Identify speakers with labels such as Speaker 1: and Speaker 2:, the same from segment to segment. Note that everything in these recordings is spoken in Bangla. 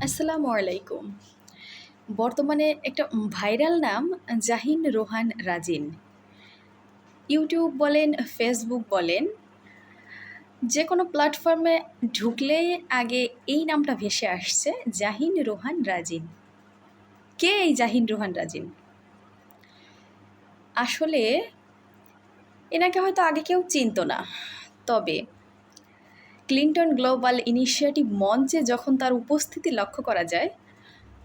Speaker 1: আসসালামু আলাইকুম। বর্তমানে একটা ভাইরাল নাম জাহিন রোহান রাজিন। ইউটিউব বলেন, ফেসবুক বলেন, যে কোনো প্ল্যাটফর্মে ঢুকলেই আগে এই নামটা ভেসে আসছে জাহিন রোহান রাজিন। কে এই জাহিন রোহান রাজিন? আসলে এনাকে হয়তো আগে কেউ চিনত না, তবে ক্লিন্টন গ্লোবাল ইনিশিয়েটিভ মঞ্চে যখন তার উপস্থিতি লক্ষ্য করা যায়,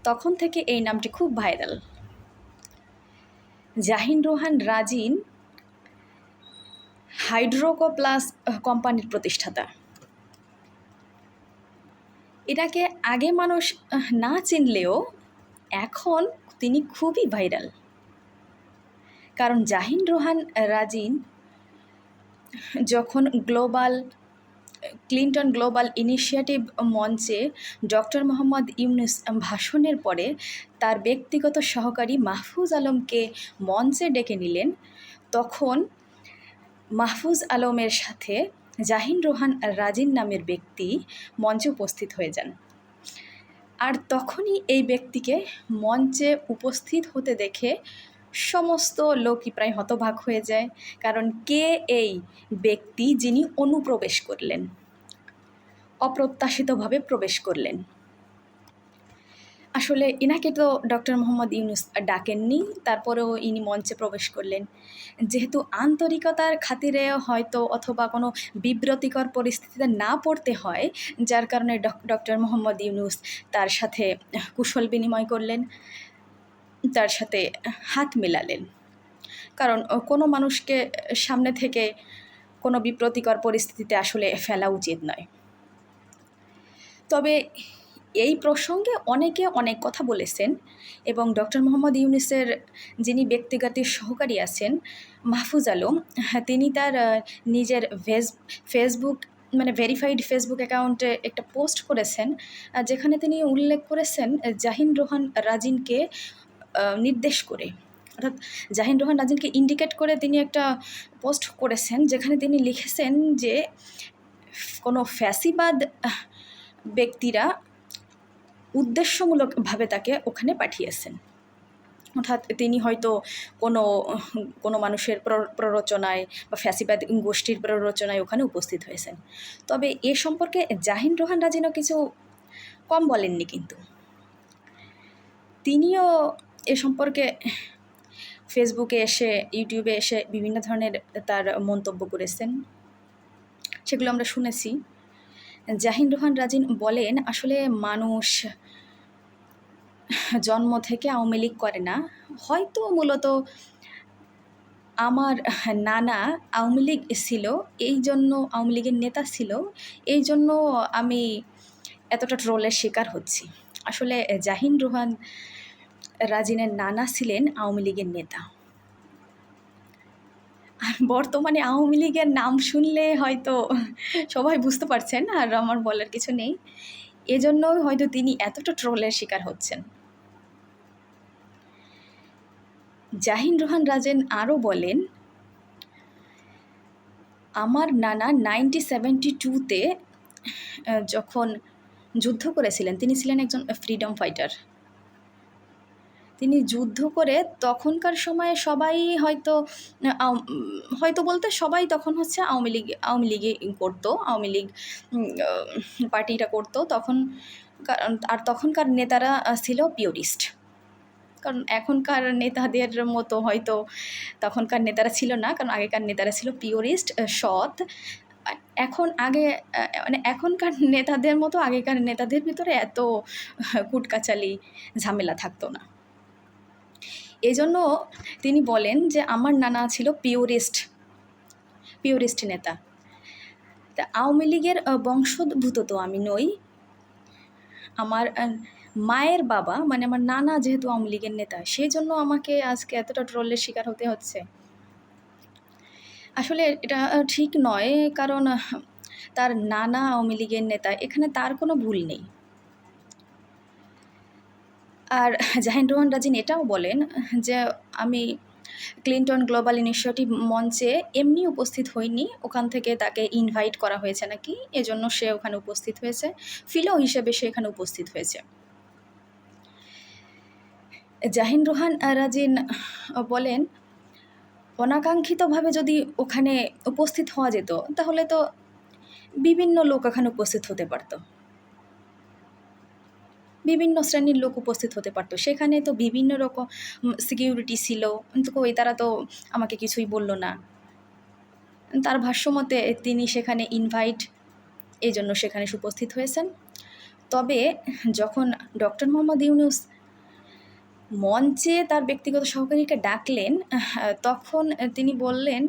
Speaker 1: তখন থেকে এই নামটি খুব ভাইরাল। জাহিন রোহান রাজিন হাইড্রোকো প্লাস কোম্পানির প্রতিষ্ঠাতা। এটাকে আগে মানুষ না চিনলেও এখন তিনি খুবই ভাইরাল, কারণ জাহিন রোহান রাজিন যখন ক্লিন্টন গ্লোবাল ইনিশিয়েটিভ মঞ্চে ডক্টর মোহাম্মদ ইউনূস ভাষণের পরে তার ব্যক্তিগত সহকারী মাহফুজ আলমকে মঞ্চে ডেকে নিলেন, তখন মাহফুজ আলমের সাথে জাহিন রোহান রাজিন নামের ব্যক্তি মঞ্চে উপস্থিত হয়ে যান। আর তখনই এই ব্যক্তিকে মঞ্চে উপস্থিত হতে দেখে সমস্ত লোকই প্রায় হতবাক হয়ে যায়, কারণ কে এই ব্যক্তি যিনি অনুপ্রবেশ করলেন, অপ্রত্যাশিতভাবে প্রবেশ করলেন। আসলে ইনাকে তো ডক্টর মোহাম্মদ ইউনূস ডাকেননি, তারপরেও ইনি মঞ্চে প্রবেশ করলেন। যেহেতু আন্তরিকতার খাতিরে হয়তো অথবা কোনো বিব্রতিকর পরিস্থিতিতে না পড়তে হয়, যার কারণে ডক্টর মোহাম্মদ ইউনূস তার সাথে কুশল বিনিময় করলেন, তার সাথে হাত মেলালেন। কারণ কোনো মানুষকে সামনে থেকে কোনো বিব্রতিকর পরিস্থিতিতে আসলে ফেলা উচিত নয়। তবে এই প্রসঙ্গে অনেকে অনেক কথা বলেছেন, এবং ডক্টর মোহাম্মদ ইউনূসের যিনি ব্যক্তিগত সহকারী আছেন মাহফুজ আলম, তিনি তার নিজের ফেসবুক ভেরিফাইড ফেসবুক অ্যাকাউন্টে একটা পোস্ট করেছেন, যেখানে তিনি উল্লেখ করেছেন জাহিন রোহান রাজিনকে নির্দেশ করে, অর্থাৎ জাহিন রোহান রাজিনকে ইন্ডিকেট করে তিনি একটা পোস্ট করেছেন, যেখানে তিনি লিখেছেন যে কোনো ফ্যাসিবাদ ব্যক্তিরা উদ্দেশ্যমূলকভাবে তাকে ওখানে পাঠিয়েছেন। অর্থাৎ তিনি হয়তো কোনো মানুষের প্ররোচনায় বা ফ্যাসিবাদ গোষ্ঠীর প্ররোচনায় ওখানে উপস্থিত হয়েছেন। তবে এ সম্পর্কে জাহিন রোহান রাজিনও কিছু কম বলেননি, কিন্তু তিনিও এ সম্পর্কে ফেসবুকে এসে, ইউটিউবে এসে বিভিন্ন ধরনের তার মন্তব্য করেছেন, সেগুলো আমরা শুনেছি। জাহিন রোহান রাজিন বলেন, আসলে মানুষ জন্ম থেকে আওয়ামী লীগ করে না, হয়তো মূলত আমার নানা আওয়ামী লীগ ছিল, এই জন্য আওয়ামী লীগের নেতা ছিল, এই জন্য আমি এতটা ট্রোলের শিকার হচ্ছি। আসলে জাহিন রোহান রাজিনের নানা ছিলেন আওয়ামী লীগের নেতা। আর বর্তমানে আওয়ামী লীগের নাম শুনলে হয়তো সবাই বুঝতে পারছেন, আর আমার বলার কিছু নেই, এজন্যই হয়তো তিনি এতটা ট্রোলের শিকার হচ্ছেন। জাহিন রোহান রাজিন আরও বলেন, আমার নানা 1972-তে যখন যুদ্ধ করেছিলেন, তিনি ছিলেন একজন ফ্রিডম ফাইটার। তিনি যুদ্ধ করে তখনকার সময়ে সবাই হয়তো বলতে সবাই তখন হচ্ছে আওয়ামী লীগে করতো, আওয়ামী লীগ পার্টিটা করতো তখন। আর তখনকার নেতারা ছিল পিওরিস্ট, কারণ এখনকার নেতাদের মতো হয়তো তখনকার নেতারা ছিল না, কারণ আগেকার নেতারা ছিল পিওরিস্ট, সৎ। এখনকার নেতাদের মতো আগেকার নেতাদের ভিতরে এত কুটকাচালি ঝামেলা থাকতো না। এজন্য তিনি বলেন যে আমার নানা ছিল পিওরিস্ট নেতা। তা আওয়ামী লীগের বংশোদ্ভূত তো আমি নই, আমার মায়ের বাবা আমার নানা যেহেতু আওয়ামী লীগের নেতা, সেই জন্য আমাকে আজকে এতটা ট্রোলের শিকার হতে হচ্ছে। আসলে এটা ঠিক নয়, কারণ তার নানা আওয়ামী লীগের নেতা, এখানে তার কোনো ভুল নেই। আর জাহিন রোহান রাজিন এটাও বলেন যে আমি ক্লিন্টন গ্লোবাল ইনিশিয়েটিভ মঞ্চে এমনি উপস্থিত হইনি, ওখান থেকে তাকে ইনভাইট করা হয়েছে নাকি, এজন্য সে ওখানে উপস্থিত হয়েছে, ফিলো হিসেবে সে এখানে উপস্থিত হয়েছে। জাহিন রোহান রাজিন বলেন, অনাকাঙ্ক্ষিতভাবে যদি ওখানে উপস্থিত হওয়া যেত তাহলে তো বিভিন্ন লোক ওখানে উপস্থিত হতে পারত, বিভিন্ন শ্রেণীর লোক উপস্থিত হতে পারতো। সেখানে তো বিভিন্ন রকম সিকিউরিটি ছিল, কিন্তু কই তারা তো আমাকে কিছুই বলল না। তার ভাষ্যমতে তিনি সেখানে ইনভাইট, এই জন্য সেখানে উপস্থিত হয়েছেন। তবে যখন ডক্টর মোহাম্মদ ইউনূস মঞ্চে তার ব্যক্তিগত সহকারীকে ডাকলেন, তখন তিনি বললেন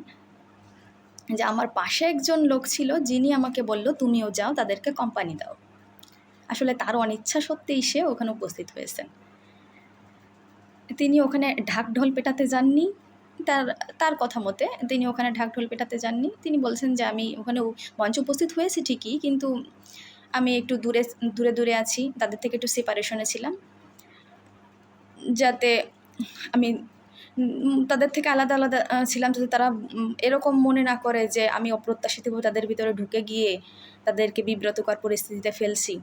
Speaker 1: যে আমার পাশে একজন লোক ছিল যিনি আমাকে বলল তুমিও যাও, তাদেরকে কোম্পানি দাও। আসলে তার অনিচ্ছা সত্ত্বেই সে ওখানে উপস্থিত হয়েছেন। তিনি ওখানে ঢাকঢোল পেটাতে যাননি। তার তার কথা মতে তিনি ওখানে ঢাকঢোল পেটাতে যাননি। তিনি বলছেন যে আমি ওখানে মঞ্চে উপস্থিত হয়েছি ঠিকই, কিন্তু আমি একটু দূরে দূরে দূরে আছি, তাদের থেকে একটু সেপারেশনে ছিলাম, যাতে আমি তাদের থেকে আলাদা আলাদা ছিলাম, যাতে তারা এরকম মনে না করে যে আমি অপ্রত্যাশিতভাবে তাদের ভিতরে ঢুকে গিয়ে তাদেরকে বিব্রতকর পরিস্থিতিতে ফেলছি।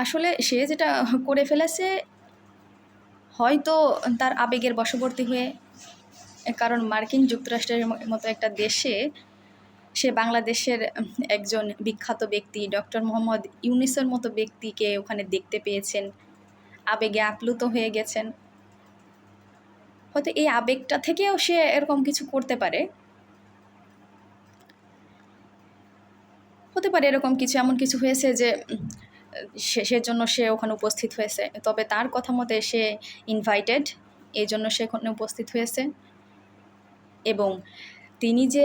Speaker 1: আসলে সে যেটা করে ফেলেছে হয়তো তার আবেগের বশবর্তী হয়ে, কারণ মার্কিন যুক্তরাষ্ট্রের মতো একটা দেশে সে বাংলাদেশের একজন বিখ্যাত ব্যক্তি ডক্টর মোহাম্মদ ইউনূসের মতো ব্যক্তিকে ওখানে দেখতে পেয়েছেন, আবেগে আপ্লুত হয়ে গেছেন। হয়তো এই আবেগটা থেকেও সে এরকম কিছু করতে পারে, হতে পারে এরকম কিছু, এমন কিছু হয়েছে যে সেজন্য সে ওখানে উপস্থিত হয়েছে। তবে তার কথা মতে সে ইনভাইটেড, এই জন্য সে ওখানে উপস্থিত হয়েছে। এবং তিনি যে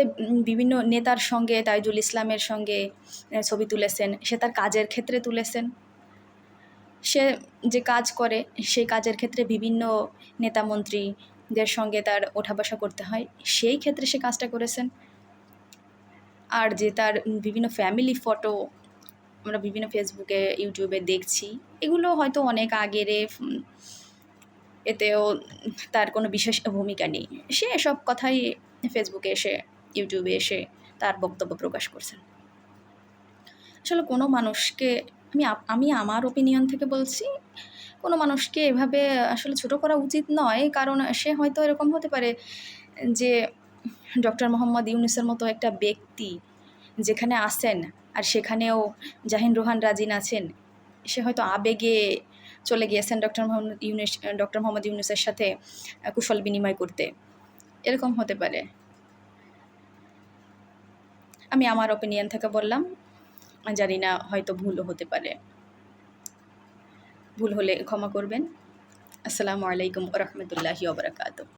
Speaker 1: বিভিন্ন নেতার সঙ্গে, তাইজুল ইসলামের সঙ্গে ছবি তুলেছেন, সে তার কাজের ক্ষেত্রে তুলেছেন। সে যে কাজ করে সেই কাজের ক্ষেত্রে বিভিন্ন নেতা মন্ত্রীদের সঙ্গে তার ওঠা বসা করতে হয়, সেই ক্ষেত্রে সে কাজটা করেছেন। আর যে তার বিভিন্ন ফ্যামিলি ফটো আমরা বিভিন্ন ফেসবুকে, ইউটিউবে দেখছি, এগুলো হয়তো অনেক আগের, এতেও তার কোনো বিশেষ ভূমিকা নেই। সে এসব কথাই ফেসবুকে এসে, ইউটিউবে এসে তার বক্তব্য প্রকাশ করছেন। আসলে কোনো মানুষকে আমি আমার ওপিনিয়ন থেকে বলছি, কোনো মানুষকে এভাবে আসলে ছোট করা উচিত নয়। কারণ সে হয়তো এরকম হতে পারে যে ডক্টর মোহাম্মদ ইউনূসের মতো একটা ব্যক্তি যেখানে আছেন, আর সেখানেও জাহিন রোহান রাজিন আছেন, সে হয়তো আবেগে চলে গিয়েছেন ডক্টর মোহাম্মদ ইউনূসের সাথে কুশল বিনিময় করতে, এরকম হতে পারে। আমি আমার ওপিনিয়ন থেকে বললাম, জানি না হয়তো ভুলও হতে পারে, ভুল হলে ক্ষমা করবেন। আসসালামু আলাইকুম ওয়া রাহমাতুল্লাহি ওয়া বারাকাতুহু।